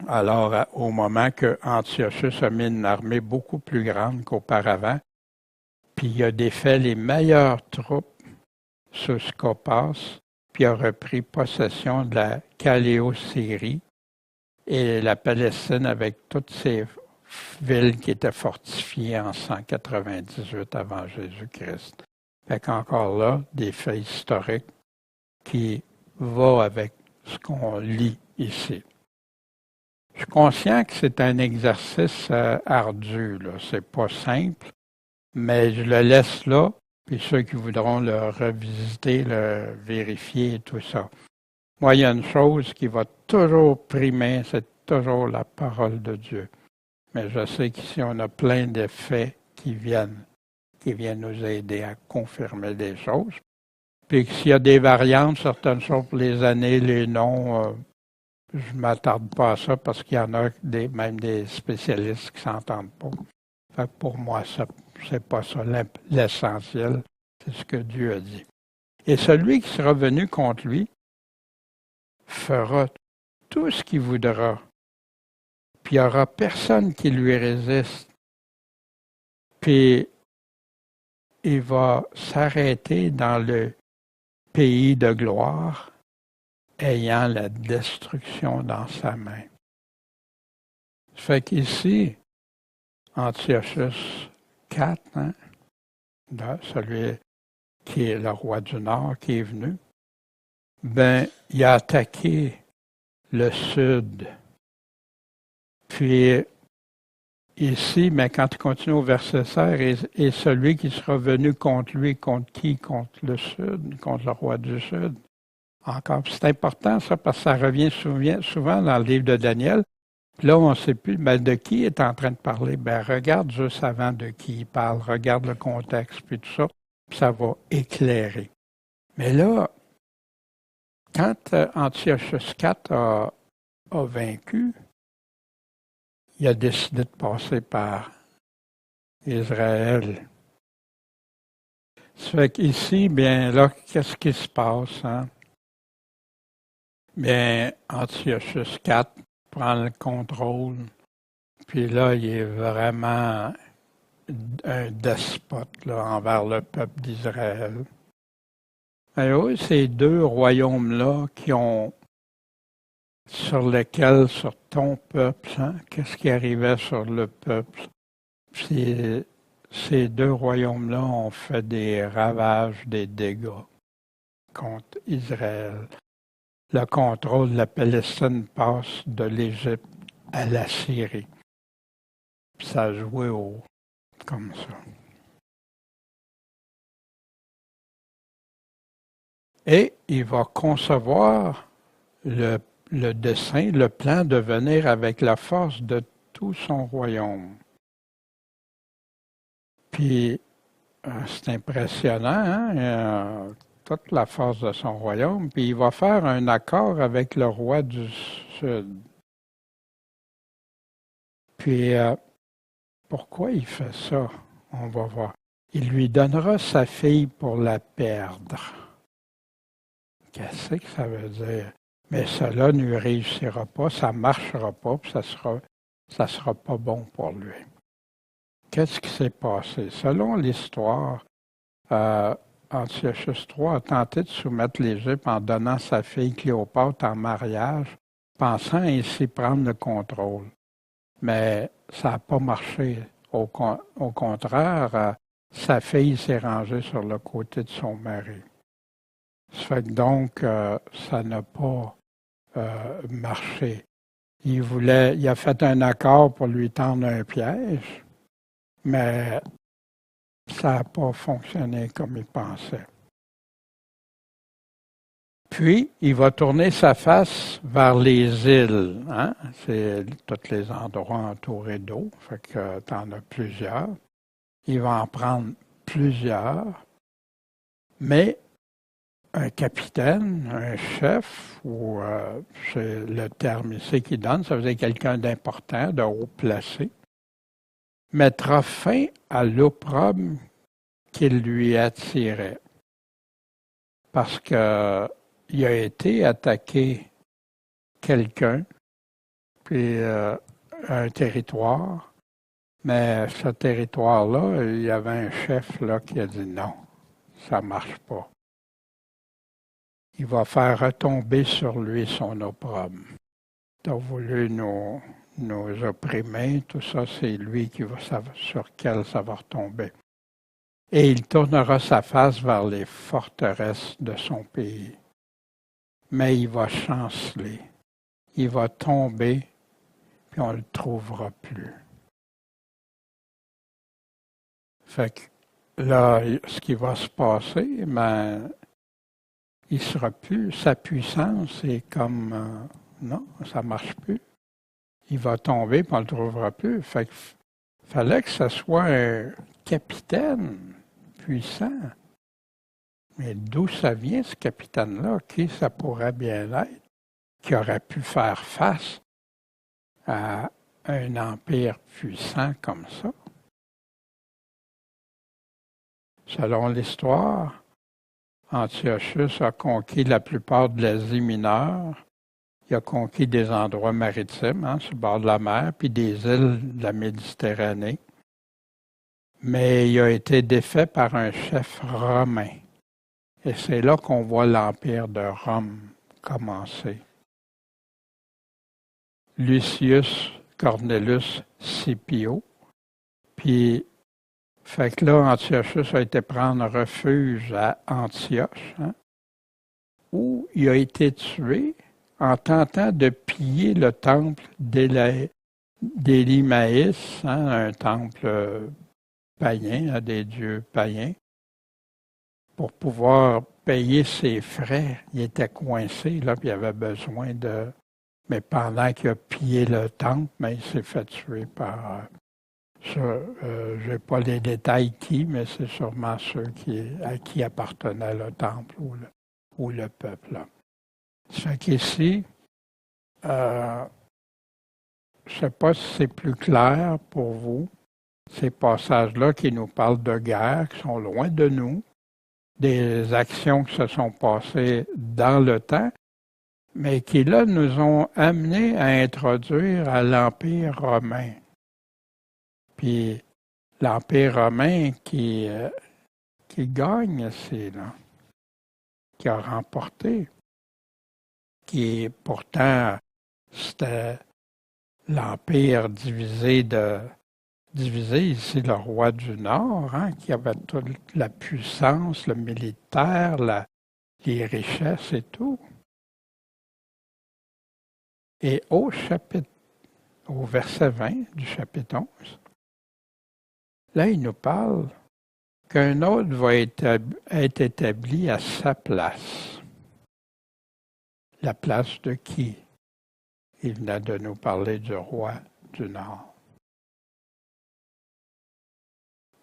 Alors, au moment que Antiochus a mis une armée beaucoup plus grande qu'auparavant, puis il a défait les meilleures troupes sous Scopas, puis a repris possession de la Caléosyrie et la Palestine avec toutes ces villes qui étaient fortifiées en 198 avant Jésus-Christ. Fait qu'encore là, des faits historiques qui vont avec ce qu'on lit ici. Je suis conscient que c'est un exercice ardu, là. C'est pas simple, mais je le laisse là, puis ceux qui voudront le revisiter, le vérifier et tout ça. Moi, il y a une chose qui va toujours primer, c'est toujours la parole de Dieu. Mais je sais qu'ici, on a plein de faits qui viennent nous aider à confirmer des choses. Puis que s'il y a des variantes, certaines choses pour les années, les noms, je ne m'attarde pas à ça parce qu'il y en a même des spécialistes qui ne s'entendent pas. Fait que pour moi, c'est pas ça l'essentiel, c'est ce que Dieu a dit. Et celui qui sera venu contre lui fera tout ce qu'il voudra. Puis il n'y aura personne qui lui résiste. Puis il va s'arrêter dans le pays de gloire, ayant la destruction dans sa main. Ça fait qu'ici, Antiochus IV, celui qui est le roi du Nord qui est venu, il a attaqué le sud. Puis ici, mais quand il continue au verset 16, et celui qui sera venu contre lui, contre qui? Contre le sud, contre le roi du sud. Encore, c'est important ça, parce que ça revient souvent dans le livre de Daniel. Puis là, on ne sait plus de qui il est en train de parler. Regarde juste avant de qui il parle, regarde le contexte, puis tout ça, puis ça va éclairer. Mais là, quand Antiochus IV a vaincu, il a décidé de passer par Israël. Ça fait qu'ici, là, qu'est-ce qui se passe? Antiochus IV prend le contrôle, puis là, il est vraiment un despote là, envers le peuple d'Israël. Et oui, ces deux royaumes-là sur ton peuple, qu'est-ce qui arrivait sur le peuple? Ces deux royaumes-là ont fait des ravages, des dégâts contre Israël. Le contrôle de la Palestine passe de l'Égypte à la Syrie. Puis ça a joué comme ça. Et il va concevoir le dessein, le plan de venir avec la force de tout son royaume. Puis, c'est impressionnant, toute la force de son royaume. Puis, il va faire un accord avec le roi du Sud. Puis, pourquoi il fait ça? On va voir. Il lui donnera sa fille pour la perdre. Qu'est-ce que ça veut dire? Mais cela ne réussira pas, ça ne marchera pas, puis ça sera pas bon pour lui. Qu'est-ce qui s'est passé? Selon l'histoire, Antiochus III a tenté de soumettre l'Égypte en donnant sa fille Cléopâtre en mariage, pensant ainsi prendre le contrôle. Mais ça n'a pas marché. Au contraire, sa fille s'est rangée sur le côté de son mari. Ça fait que donc, ça n'a pas marché. Il a fait un accord pour lui tendre un piège, mais ça n'a pas fonctionné comme il pensait. Puis, il va tourner sa face vers les îles. Hein? C'est tous les endroits entourés d'eau, fait que tu en as plusieurs. Il va en prendre plusieurs, mais un capitaine, un chef, ou c'est le terme ici qui donne, ça veut dire quelqu'un d'important, de haut placé, mettra fin à l'opprobre qu'il lui attirait. Parce qu'il a été attaqué quelqu'un, puis un territoire, mais ce territoire-là, il y avait un chef là, qui a dit non, ça ne marche pas. Il va faire retomber sur lui son opprobre. Il a voulu nous opprimer, tout ça, c'est lui sur lequel ça va retomber. Et il tournera sa face vers les forteresses de son pays. Mais il va chanceler. Il va tomber, puis on ne le trouvera plus. Fait que là, ce qui va se passer, il sera plus, sa puissance est comme, non, ça ne marche plus. Il va tomber, puis on ne le trouvera plus. Fait que fallait que ce soit un capitaine puissant. Mais d'où ça vient, ce capitaine-là? Qui ça pourrait bien être? Qui aurait pu faire face à un empire puissant comme ça? Selon l'histoire, Antiochus a conquis la plupart de l'Asie mineure. Il a conquis des endroits maritimes, sur le bord de la mer, puis des îles de la Méditerranée. Mais il a été défait par un chef romain. Et c'est là qu'on voit l'Empire de Rome commencer. Lucius Cornelius Scipio. Puis, fait que là, Antiochus a été prendre refuge à Antioche, où il a été tué en tentant de piller le temple d'Élimaïs, un temple païen, à des dieux païens, pour pouvoir payer ses frais. Il était coincé, là, puis il avait besoin de... Mais pendant qu'il a pillé le temple, il s'est fait tuer par... je n'ai pas les détails qui, mais c'est sûrement ceux à qui appartenait le temple ou le peuple. Là. Ce qu'ici, je ne sais pas si c'est plus clair pour vous, ces passages-là qui nous parlent de guerre, qui sont loin de nous, des actions qui se sont passées dans le temps, mais qui là nous ont amenés à introduire à l'Empire romain. Puis l'Empire romain qui gagne, c'est là, qui a remporté, qui pourtant c'était l'Empire divisé ici le roi du Nord, qui avait toute la puissance, le militaire, les richesses et tout. Et au verset 20 du chapitre 11, là, il nous parle qu'un autre va être établi à sa place. La place de qui? Il venait de nous parler du roi du Nord.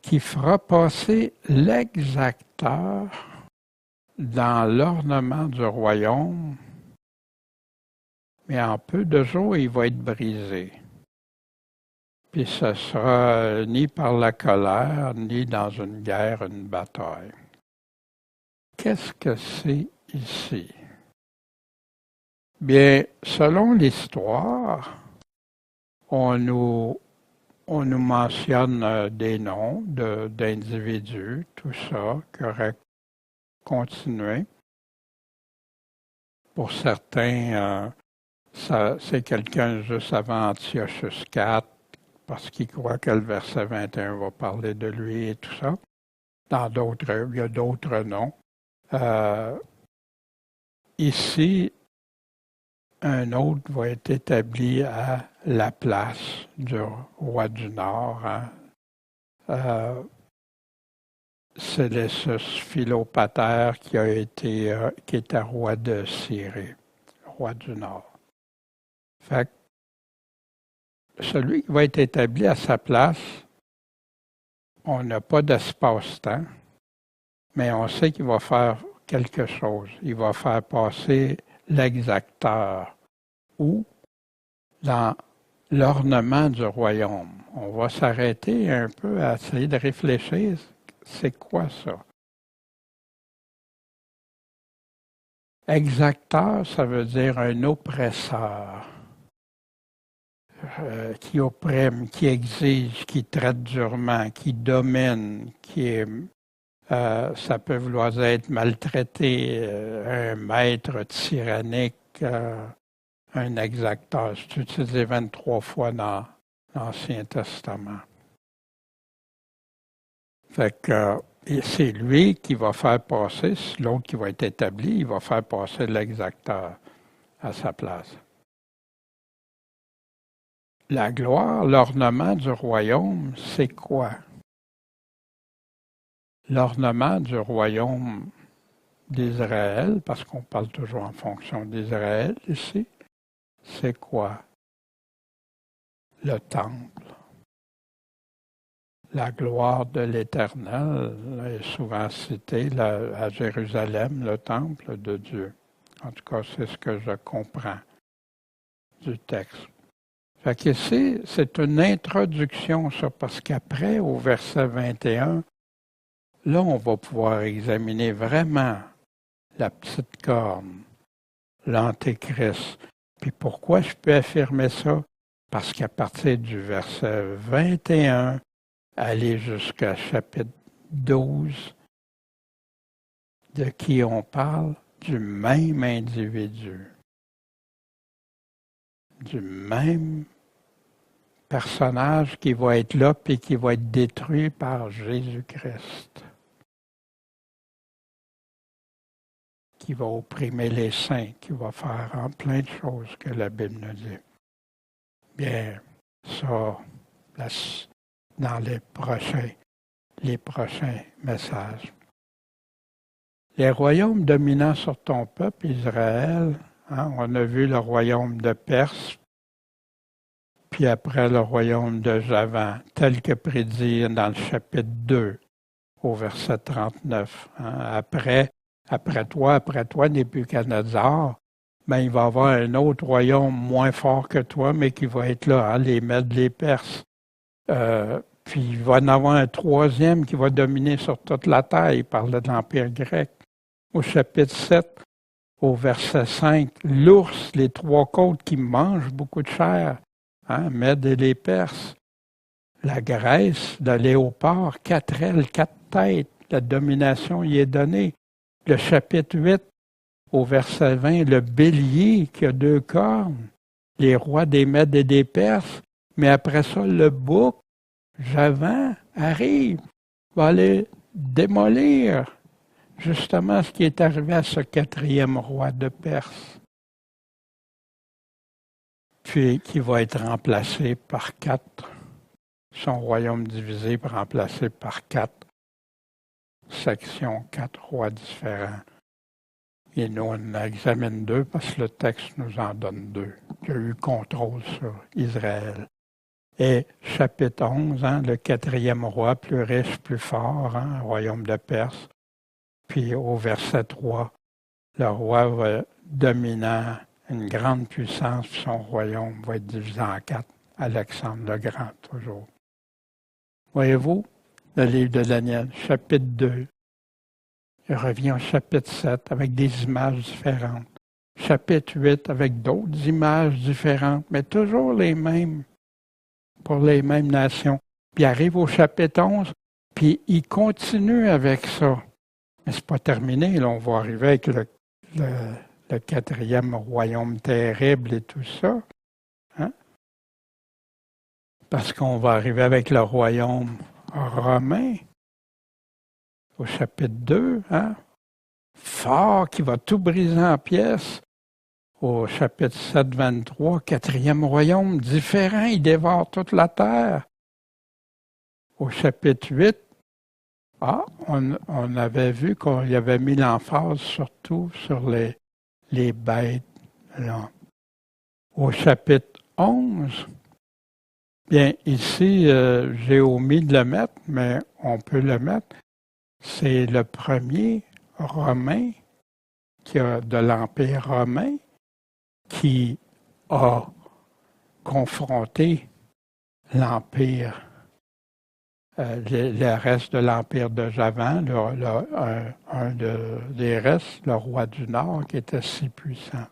Qui fera passer l'exacteur dans l'ornement du royaume, mais en peu de jours, il va être brisé. Puis ce sera ni par la colère, ni dans une guerre, une bataille. Qu'est-ce que c'est ici? Bien, selon l'histoire, on nous mentionne des noms d'individus, tout ça, qui auraient continué. Pour certains, c'est quelqu'un juste avant Antiochus IV, parce qu'il croit que le verset 21 va parler de lui et tout ça. Dans d'autres, il y a d'autres noms. Ici, un autre va être établi à la place du roi du Nord. Séleucus Philopater qui était roi de Syrie, roi du Nord. Fait que celui qui va être établi à sa place, on n'a pas d'espace-temps, mais on sait qu'il va faire quelque chose. Il va faire passer l'exacteur ou dans l'ornement du royaume. On va s'arrêter un peu à essayer de réfléchir. C'est quoi ça? Exacteur, ça veut dire un oppresseur qui opprime, qui exige, qui traite durement, qui domine, qui est, ça peut vouloir être maltraité, un maître tyrannique, un exacteur. C'est utilisé 23 fois dans l'Ancien Testament. Fait que c'est lui qui va faire passer, l'autre qui va être établi, il va faire passer l'exacteur à sa place. La gloire, l'ornement du royaume, c'est quoi? L'ornement du royaume d'Israël, parce qu'on parle toujours en fonction d'Israël ici, c'est quoi? Le temple. La gloire de l'Éternel est souvent citée à Jérusalem, le temple de Dieu. En tout cas, c'est ce que je comprends du texte. Fait qu'ici, c'est une introduction, ça, parce qu'après, au verset 21, là, on va pouvoir examiner vraiment la petite corne, l'Antéchrist. Puis pourquoi je peux affirmer ça? Parce qu'à partir du verset 21, aller jusqu'à chapitre 12, de qui on parle? Du même individu, du même personnage qui va être là puis qui va être détruit par Jésus-Christ, qui va opprimer les saints, qui va faire en plein de choses que la Bible nous dit. Bien, ça, dans les prochains messages. Les royaumes dominants sur ton peuple, Israël, on a vu le royaume de Perse, puis après le royaume de Javan, tel que prédit dans le chapitre 2, au verset 39. Après toi, Nebuchadnezzar, ben, il va y avoir un autre royaume moins fort que toi, mais qui va être là, les Mèdes, les Perses. Puis il va en avoir un troisième qui va dominer sur toute la terre. Il parlait de l'Empire grec. Au chapitre 7, au verset 5, l'ours, les trois côtes qui mangent beaucoup de chair, Mèdes et les Perses. La Grèce, le léopard, 4 ailes, 4 têtes, la domination y est donnée. Le chapitre 8, au verset 20, le bélier qui a 2 cornes, les rois des Mèdes et des Perses. Mais après ça, le bouc, Javan, arrive, va aller démolir justement ce qui est arrivé à ce 4e roi de Perse, puis qui va être remplacé par 4, son royaume divisé, remplacé par 4 sections, 4 rois différents. Et nous, on en examine 2 parce que le texte nous en donne 2, qui a eu contrôle sur Israël. Et chapitre 11, le 4e roi, plus riche, plus fort, royaume de Perse. Puis au verset 3, le roi dominant, une grande puissance, puis son royaume va être divisé en 4. Alexandre le Grand, toujours. Voyez-vous, le livre de Daniel, chapitre 2, il revient au chapitre 7 avec des images différentes. Chapitre 8 avec d'autres images différentes, mais toujours les mêmes, pour les mêmes nations. Puis il arrive au chapitre 11, puis il continue avec ça. Mais ce n'est pas terminé, là, on va arriver avec le 4e royaume terrible et tout ça. Parce qu'on va arriver avec le royaume romain au chapitre 2, fort, qui va tout briser en pièces. Au chapitre 7, 23, 4e royaume différent, il dévore toute la terre. Au chapitre 8, On avait vu qu'il y avait mis l'emphase surtout sur les bêtes. Là. Au chapitre 11, bien ici, j'ai omis de le mettre, mais on peut le mettre. C'est le premier Romain de l'Empire romain qui a confronté l'Empire, le reste de l'Empire de Javan, des restes, le roi du Nord, qui était si puissant.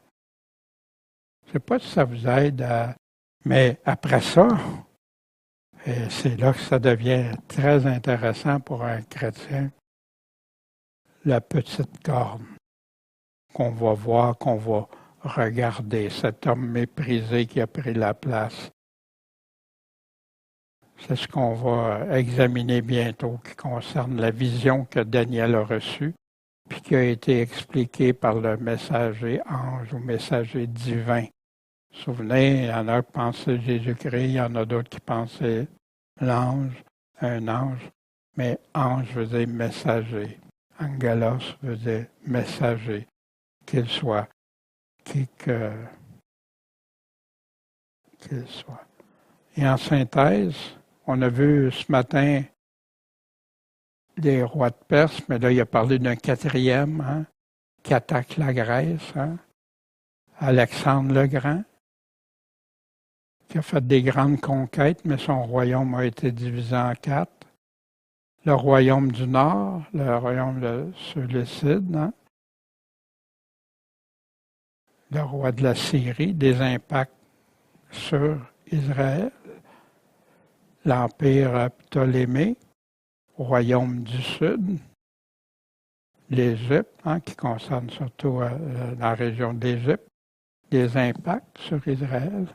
Je ne sais pas si ça vous aide mais après ça, c'est là que ça devient très intéressant pour un chrétien, la petite corne qu'on va voir, qu'on va regarder, cet homme méprisé qui a pris la place. C'est ce qu'on va examiner bientôt, qui concerne la vision que Daniel a reçue, puis qui a été expliquée par le messager ange ou messager divin. Vous vous souvenez, il y en a qui pensaient Jésus-Christ, il y en a d'autres qui pensaient l'ange, un ange, mais ange veut dire messager. Angelos veut dire messager, qu'il soit, qu'il soit. Et en synthèse, on a vu ce matin les rois de Perse, mais là, il a parlé d'un quatrième qui attaque la Grèce, Alexandre le Grand, qui a fait des grandes conquêtes, mais son royaume a été divisé en 4. Le royaume du Nord, le royaume de Séleucide, le roi de la Syrie, des impacts sur Israël, l'Empire Ptolémée, royaume du Sud, l'Égypte, qui concerne surtout la région d'Égypte, des impacts sur Israël.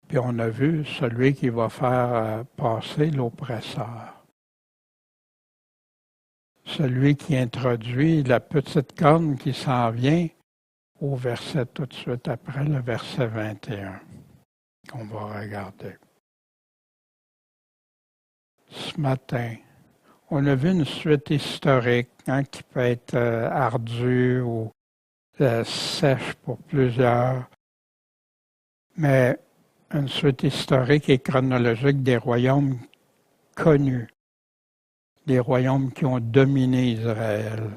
Puis on a vu celui qui va faire passer l'oppresseur. Celui qui introduit la petite corne qui s'en vient au verset tout de suite après, le verset 21, qu'on va regarder. Ce matin, on a vu une suite historique qui peut être ardue ou sèche pour plusieurs, mais une suite historique et chronologique des royaumes connus, des royaumes qui ont dominé Israël,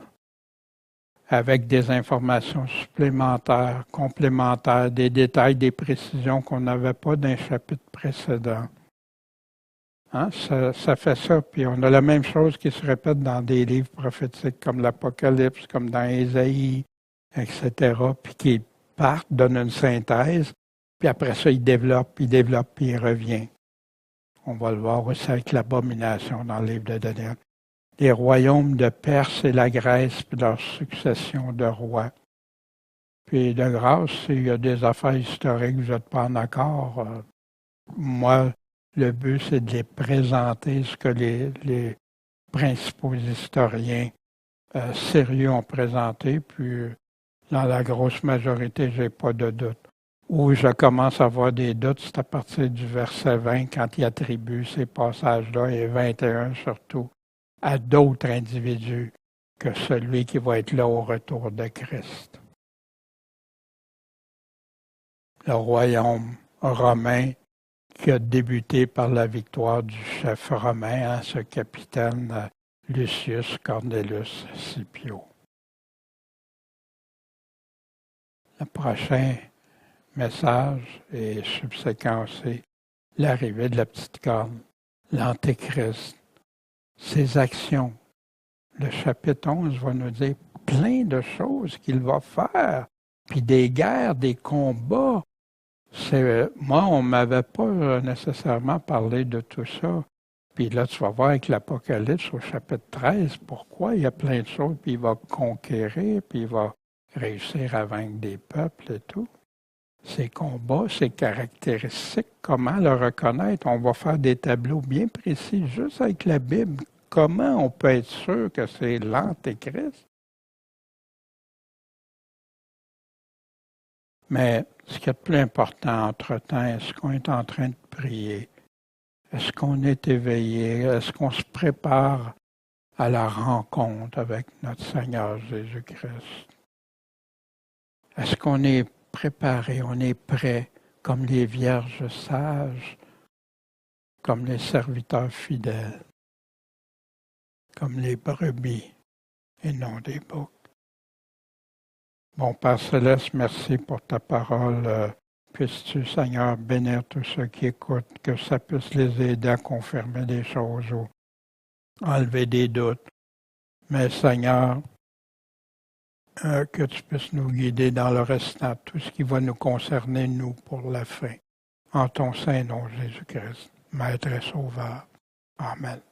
avec des informations supplémentaires, complémentaires, des détails, des précisions qu'on n'avait pas dans les chapitres précédents. Ça fait ça, puis on a la même chose qui se répète dans des livres prophétiques comme l'Apocalypse, comme dans Ésaïe, etc., puis qui partent, donnent une synthèse, puis après ça, il développe, puis il revient. On va le voir aussi avec l'abomination dans le livre de Daniel. Les royaumes de Perse et la Grèce, puis leur succession de rois. Puis de grâce, s'il y a des affaires historiques, vous n'êtes pas en accord. Moi, le but, c'est de les présenter, ce que les principaux historiens sérieux ont présenté, puis dans la grosse majorité, je n'ai pas de doute. Où je commence à avoir des doutes, c'est à partir du verset 20, quand il attribue ces passages-là, et 21 surtout, à d'autres individus que celui qui va être là au retour de Christ. Le royaume romain qui a débuté par la victoire du chef romain, ce capitaine Lucius Cornelius Scipio. Le prochain message est subséquent aussi l'arrivée de la petite corne, l'Antéchrist, ses actions. Le chapitre 11 va nous dire plein de choses qu'il va faire, puis des guerres, des combats. Moi, on ne m'avait pas nécessairement parlé de tout ça. Puis là, tu vas voir avec l'Apocalypse au chapitre 13, pourquoi il y a plein de choses, puis il va conquérir, puis il va réussir à vaincre des peuples et tout. Ces combats, ces caractéristiques, comment le reconnaître? On va faire des tableaux bien précis juste avec la Bible. Comment on peut être sûr que c'est l'Antéchrist? Mais ce qui est le plus important entre-temps, est-ce qu'on est en train de prier? Est-ce qu'on est éveillé? Est-ce qu'on se prépare à la rencontre avec notre Seigneur Jésus-Christ? Est-ce qu'on est préparé, on est prêt comme les vierges sages, comme les serviteurs fidèles, comme les brebis et non des boucs? Bon, Père Céleste, merci pour ta parole. Puisses-tu, Seigneur, bénir tous ceux qui écoutent, que ça puisse les aider à confirmer des choses ou enlever des doutes. Mais, Seigneur, que tu puisses nous guider dans le restant, tout ce qui va nous concerner, nous, pour la fin. En ton Saint-Nom, Jésus-Christ, Maître et Sauveur. Amen.